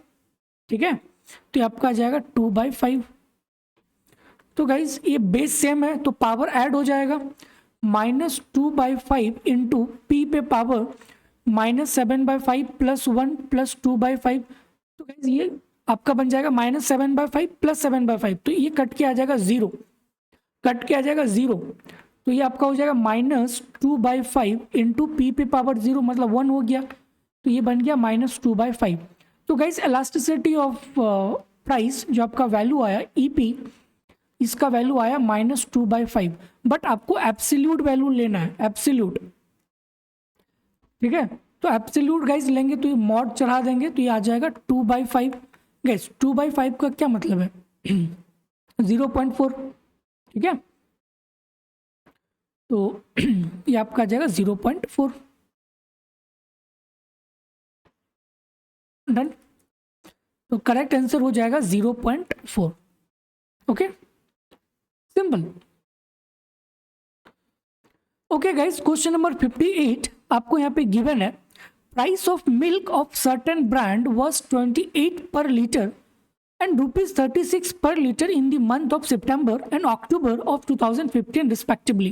ठीक है, तो ये आपका आ जाएगा 2/5। तो गाइस ये बेस सेम है तो पावर ऐड हो जाएगा, -2/5 इंटू पी पे पावर -7/5 +1 + 2/5, तो गाइस ये आपका बन जाएगा -7/5 + 7/5, तो ये कट के आ जाएगा 0, कट के आ जाएगा 0, तो ये आपका हो जाएगा -2/5 इंटू पी पे पावर 0 मतलब 1 हो गया, तो ये बन गया -2/5। तो गाइस इलास्टिसिटी ऑफ प्राइस जो आपका वैल्यू आया ईपी, इसका वैल्यू आया -2/5, बट आपको एब्सोल्यूट वैल्यू लेना है, एब्सोल्यूट, ठीक है। तो एब्सोल्यूट गाइस लेंगे तो ये मॉड चढ़ा देंगे तो ये आ जाएगा 2/5। गाइस 2/5 का क्या मतलब है 0.4, ठीक है, तो ये आपका आ जाएगा 0.4, डन। तो करेक्ट आंसर हो जाएगा 0.4। Okay, simple. Okay guys, question number 58 आपको यहाँ पे गिवन है, price of milk of certain brand was 28 पर litre and ₹36 per liter in the month of September and October of 2015 respectively.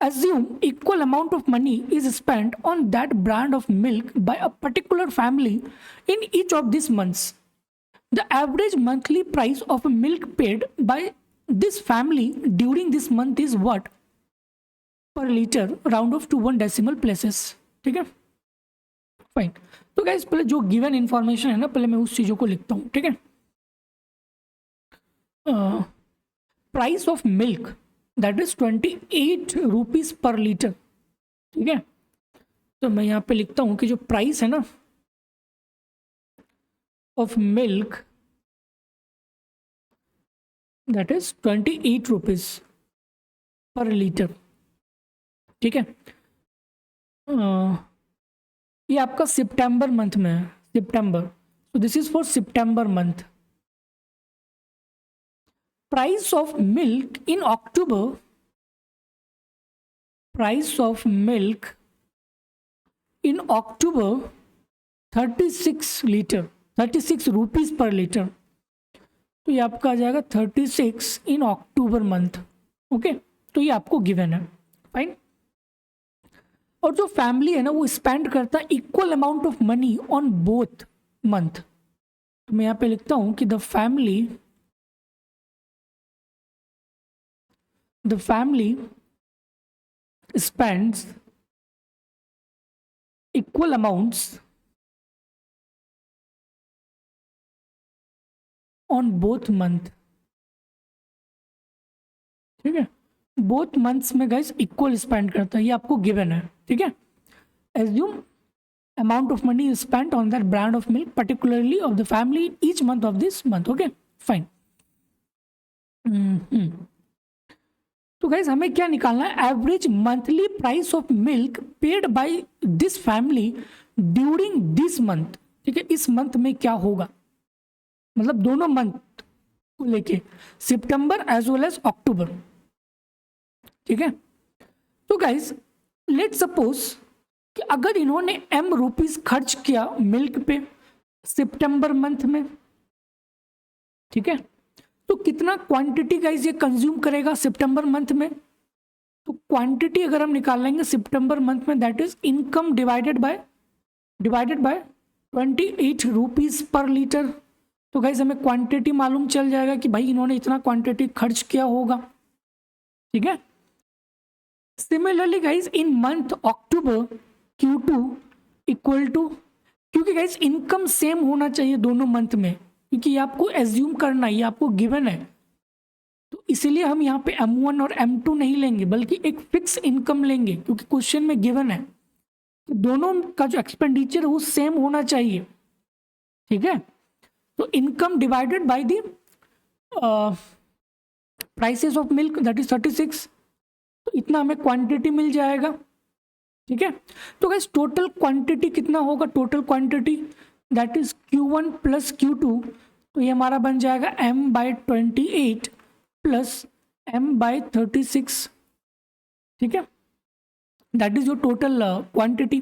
Assume equal amount of money is spent on that brand of milk by a particular family in each of these months. The average monthly price of milk paid by this family during this month is what? Per liter, round off to 1 decimal places. ठीक है, fine. तो guys पहले जो given information है ना, पहले मैं उस चीज़ों को लिखता हूँ, ठीक है। Price of milk that is 28 rupees per litre, ठीक है। तो मैं यहाँ पे लिखता हूँ कि जो प्राइस है ना of milk that is 28 rupees per litre, ठीक है। ये आपका सितंबर मंथ में है, सितंबर, so this is for September month. Price of milk in October, price of milk in October 36 litre, 36 rupees per litre, तो ये आपका आ जाएगा 36 इन अक्टूबर मंथ। ओके, तो ये आपको गिवन है, फाइन। और जो फैमिली है ना वो स्पेंड करता है equal amount of money on both month, तो मैं यहाँ पे लिखता हूँ कि the family spends equal amounts on both month, ठीक है। बोथ मंथ्स में गाइस इक्वल स्पेंड करता है, ये आपको गिवन है, ठीक है। Assume amount of money is spent on that brand of milk particularly of the family each month of this month. Okay, fine. तो गाइस हमें क्या निकालना है, average monthly price of milk paid by this family during this month, ठीक है। इस month में क्या होगा, मतलब दोनों मंथ को लेके, सितंबर एज वेल एज अक्टूबर, ठीक है। तो गाइस लेट सपोज कि अगर इन्होंने m रुपीज खर्च किया मिल्क पे सितंबर मंथ में, ठीक है, तो कितना क्वांटिटी गाइस ये कंज्यूम करेगा सितंबर मंथ में, तो क्वांटिटी अगर हम निकाल लेंगे सितंबर मंथ में that is income divided by 28 rupees per litre, तो गाइस हमें क्वांटिटी मालूम चल जाएगा कि भाई इन्होंने इतना क्वांटिटी खर्च किया होगा, ठीक है। Similarly guys in month October Q2 equal to, क्योंकि गाइस इनकम सेम होना चाहिए दोनों मंथ में, क्योंकि ये आपको एज्यूम करना है, ये आपको गिवन है, तो इसीलिए हम यहाँ पे M1 और M2 नहीं लेंगे बल्कि एक फिक्स इनकम लेंगे, क्योंकि क्वेश्चन में गिवन है तो दोनों का जो एक्सपेंडिचर है वो सेम होना चाहिए, ठीक है। तो income divided by the prices of milk that is 36, तो इतना हमें क्वांटिटी मिल जाएगा, ठीक है। तो गाइस टोटल क्वांटिटी कितना होगा, total quantity that is Q1 plus Q2, तो ये हमारा बन जाएगा m/28 प्लस m/36, ठीक है, that is your total quantity.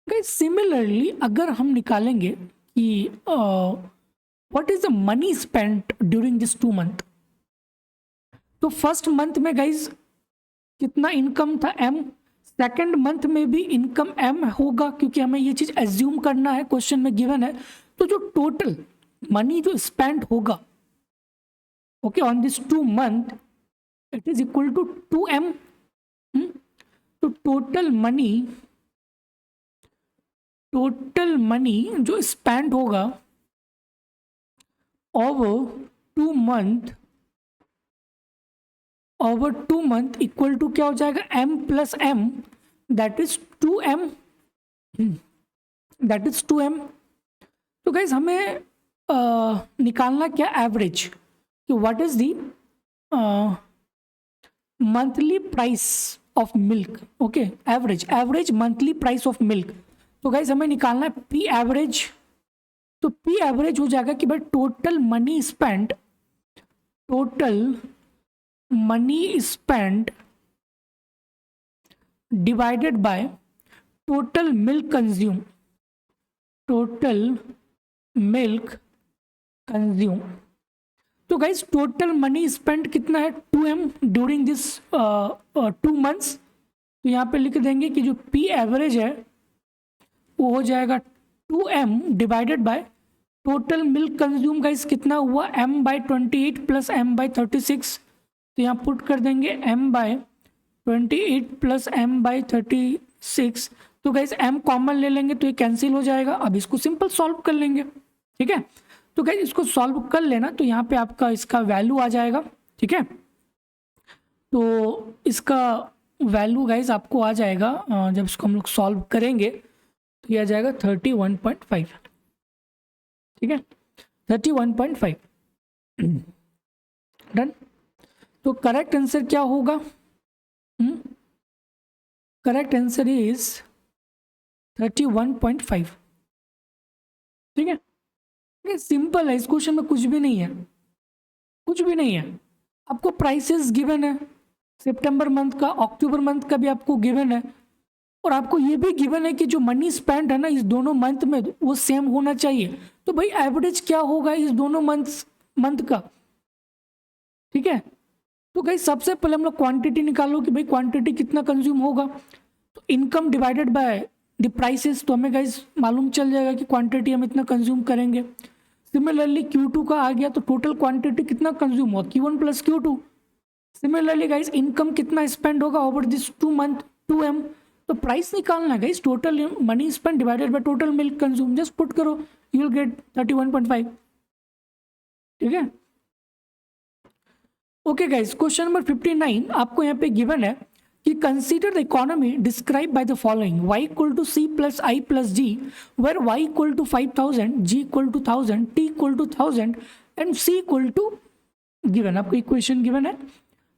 Guys similarly अगर हम निकालेंगे कि what is the money spent during this 2 month, तो फर्स्ट मंथ में गाइस कितना इनकम था m, सेकेंड मंथ में भी इनकम m होगा, क्योंकि हमें ये चीज एज्यूम करना है, क्वेश्चन में गिवन है। तो जो टोटल मनी जो स्पेंड होगा okay on this 2 month it is equal to 2m। तो टोटल मनी जो स्पेंड होगा over two month equal to क्या हो जाएगा m प्लस m दैट इज 2m। तो गाइज हमें निकालना क्या एवरेज कि what is the monthly price of milk. Okay average monthly price of milk. तो गाइज हमें निकालना है पी एवरेज। तो पी एवरेज हो जाएगा कि भाई total money spend divided by total milk consume. तो गाइज टोटल मनी स्पेंड कितना है 2m ड्यूरिंग दिस 2 मंथ्स। तो यहाँ पे लिख देंगे कि जो पी एवरेज है वो हो जाएगा 2m divided by total milk consume. Guys कितना हुआ m/28 प्लस m/36। तो यहाँ पुट कर देंगे m/28 प्लस m/36। तो गाइज m कॉमन ले लेंगे तो ये कैंसिल हो जाएगा। अब इसको सिंपल सॉल्व कर लेंगे, ठीक है। तो गाइज इसको सॉल्व कर लेना तो यहाँ पे आपका इसका वैल्यू आ जाएगा, ठीक है। तो इसका वैल्यू गाइज आपको आ जाएगा जब इसको हम लोग सॉल्व करेंगे तो ये आ जाएगा 31.5, ठीक है 31.5 डन। तो करेक्ट आंसर क्या होगा? करेक्ट आंसर इज 31.5, ठीक है। सिंपल है, इस क्वेश्चन में कुछ भी नहीं है। आपको प्राइसेस गिवन है सितंबर मंथ का, अक्टूबर मंथ का भी आपको गिवन है, और आपको ये भी गिवन है कि जो मनी स्पेंड है ना इस दोनों मंथ में वो सेम होना चाहिए। तो भाई एवरेज क्या होगा इस दोनों मंथ का, ठीक है। तो गाइस सबसे पहले हम लोग क्वांटिटी निकालो कि भाई क्वांटिटी कितना कंज्यूम होगा। तो income divided by the prices, तो हमें गाइस मालूम चल जाएगा कि क्वांटिटी हम इतना कंज्यूम करेंगे। सिमिलरली Q2 का आ गया तो टोटल क्वांटिटी कितना कंज्यूम होगा Q1 plus Q2। Similarly guys income कितना स्पेंड होगा ओवर दिस 2 मंथ 2m। तो प्राइस निकालना है guys total money spend divided by total milk consume, just put करो यू विल गेट 31.5, ठीक है। ओके गाइस क्वेश्चन नंबर 59 आपको यहाँ पे गिवन है कि consider the economy describe by the following y equal to c plus i plus g where y equal to 5000, g equal to 1000, t equal to 1000 and c equal to given. आपको equation given है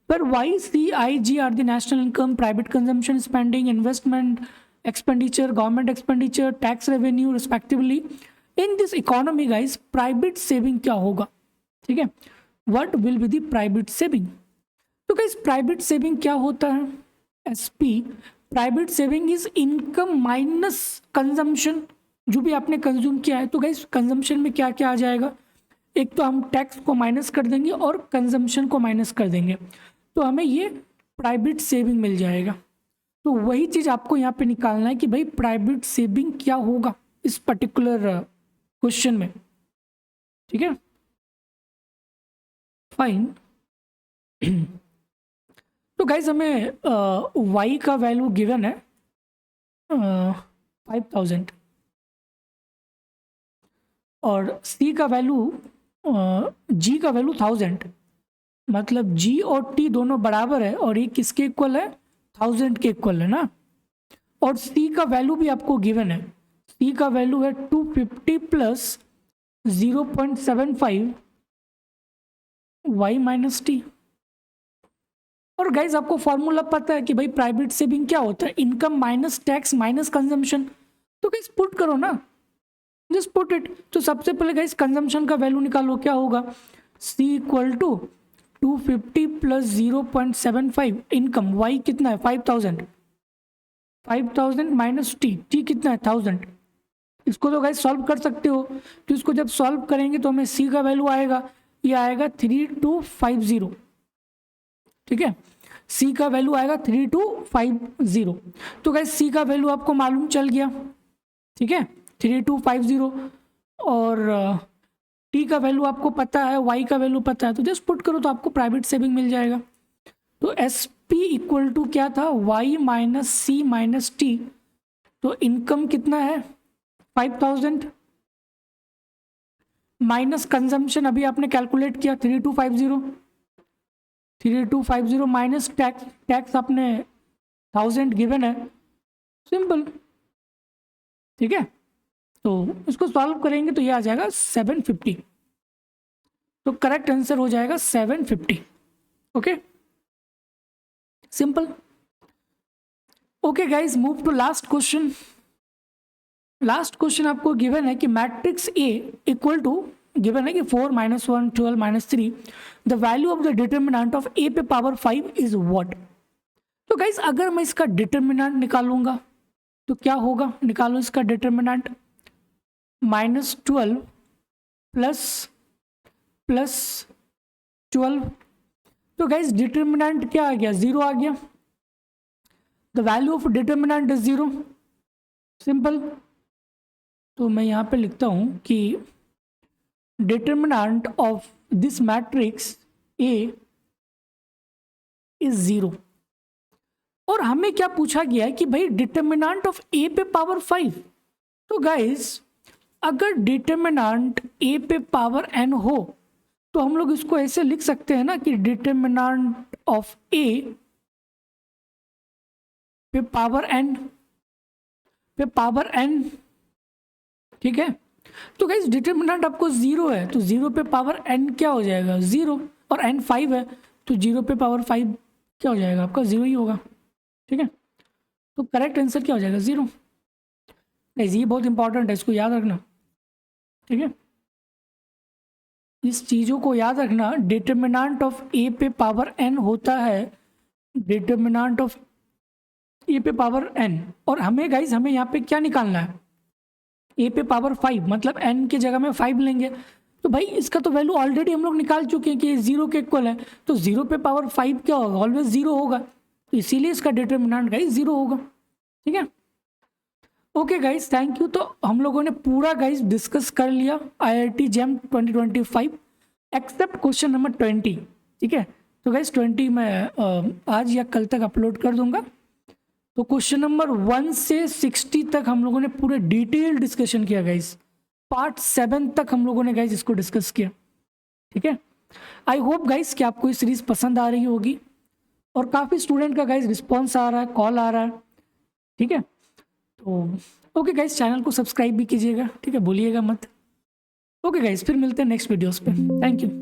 पर y c i g are the national income, private consumption, spending, investment expenditure, government expenditure, tax revenue respectively. In this economy guys private saving क्या होगा, ठीक है। What will be the private saving? तो guys private saving क्या होता है? SP private saving is income minus consumption, जो भी आपने कंज्यूम किया है। तो गाइज कंजम्पशन में क्या क्या आ जाएगा, एक तो हम टैक्स को माइनस कर देंगे और कंजम्पशन को माइनस कर देंगे, तो हमें ये प्राइवेट सेविंग मिल जाएगा। तो वही चीज आपको यहाँ पे निकालना है कि भाई प्राइवेट सेविंग क्या होगा इस पर्टिकुलर क्वेश्चन में, ठीक है फाइन। तो गाइज हमें y का वैल्यू गिवन है 5000 और c का वैल्यू g का वैल्यू 1000, मतलब g और t दोनों बराबर है और ये किसके इक्वल है 1000 के इक्वल है ना। और c का वैल्यू भी आपको गिवन है, c का वैल्यू है 250 प्लस 0.75 y माइनस टी। और गाइज आपको फॉर्मूला पता है कि भाई प्राइवेट सेविंग क्या होता है, income minus tax minus consumption. तो गाइज पुट करो ना, जस्ट पुट इट। तो सबसे पहले गाइज कंजम्पशन का वैल्यू निकालो, क्या होगा c इक्वल टू 250 प्लस 0.75 इनकम, y कितना है 5000 माइनस t कितना है 1000। इसको तो गाइज सॉल्व कर सकते हो, तो इसको जब सॉल्व करेंगे तो हमें c का वैल्यू आएगा, ये आएगा 3250, ठीक है c का वैल्यू आएगा 3250। तो गाइस c का वैल्यू आपको मालूम चल गया, ठीक है 3250। और टी का वैल्यू आपको पता है, वाई का वैल्यू पता है, तो जस्ट पुट करो तो आपको प्राइवेट सेविंग मिल जाएगा। तो एस पी इक्वल टू क्या था, वाई माइनस सी माइनस टी। तो इनकम कितना है 5000 माइनस कंजम्पशन अभी आपने कैलकुलेट किया 3250 माइनस टैक्स, टैक्स आपने 1000 गिवन है, सिंपल। ठीक है, तो इसको सॉल्व करेंगे तो ये आ जाएगा 750। तो करेक्ट आंसर हो जाएगा 750। Okay, simple. Okay guys, move to last question. Last question आपको गिवन है कि matrix A equal to, given है कि 4 -1 12 -3, the value of the determinant of A पे पावर 5 इज व्हाट। तो गाइज अगर मैं इसका डिटर्मिनेंट निकालूंगा तो क्या होगा, निकालो इसका डिटर्मिनेंट, -12 प्लस 12। तो गाइज डिटर्मिनेंट क्या आ गया, 0 आ गया। The value of determinant is 0, simple. तो मैं यहाँ पे लिखता हूँ कि determinant of this matrix A is 0। और हमें क्या पूछा गया है कि भाई डिटर्मिनेंट ऑफ ए पे पावर 5। तो गाइज अगर डिटर्मिनेंट ए पे पावर n हो तो हम लोग इसको ऐसे लिख सकते हैं ना कि डिटर्मिनेंट ऑफ ए पे पावर n, ठीक है। तो गाइस डिटर्मिनेंट आपको 0 है, तो 0 पे पावर n क्या हो जाएगा, 0, और n 5 है, तो 0 पे पावर 5 क्या हो जाएगा, आपका 0 ही होगा। ठीक है, तो करेक्ट आंसर क्या हो जाएगा, 0। गाइस ये बहुत इंपॉर्टेंट है, इसको याद रखना। ठीक है, इस चीज़ों को याद रखना। डिटर्मिनेंट ऑफ ए पे पावर n होता है डिटर्मिनेंट ऑफ ए पे पावर n, और हमें गाइज हमें यहाँ पे क्या निकालना है, ए पे पावर 5, मतलब n की जगह में 5 लेंगे। तो भाई इसका तो वैल्यू ऑलरेडी हम लोग निकाल चुके हैं कि 0 के इक्वल है, तो 0 पे पावर 5 क्या होगा, ऑलवेज 0 होगा, तो इसीलिए इसका डिटर्मिनेंट गाइज 0 होगा। ठीक है, ओके गाइज, थैंक यू। तो हम लोगों ने पूरा गाइज डिस्कस कर लिया IIT JAM 2025 except question number 20। ठीक है, तो गाइज 20 मैं आज या कल तक अपलोड कर दूंगा। तो क्वेश्चन नंबर 1 से 60 तक हम लोगों ने पूरे डिटेल डिस्कशन किया गाइज। पार्ट 7 तक हम लोगों ने गाइज इसको डिस्कस किया। ठीक है, आई होप गाइज कि आपको ये सीरीज पसंद आ रही होगी, और काफ़ी स्टूडेंट का गाइज रिस्पॉन्स आ रहा है, कॉल आ रहा है। ठीक है, तो ओके गाइज, चैनल को सब्सक्राइब भी कीजिएगा। ठीक है, भूलिएगा मत। ओके गाइज, फिर मिलते हैं नेक्स्ट वीडियोस पे। Thank you.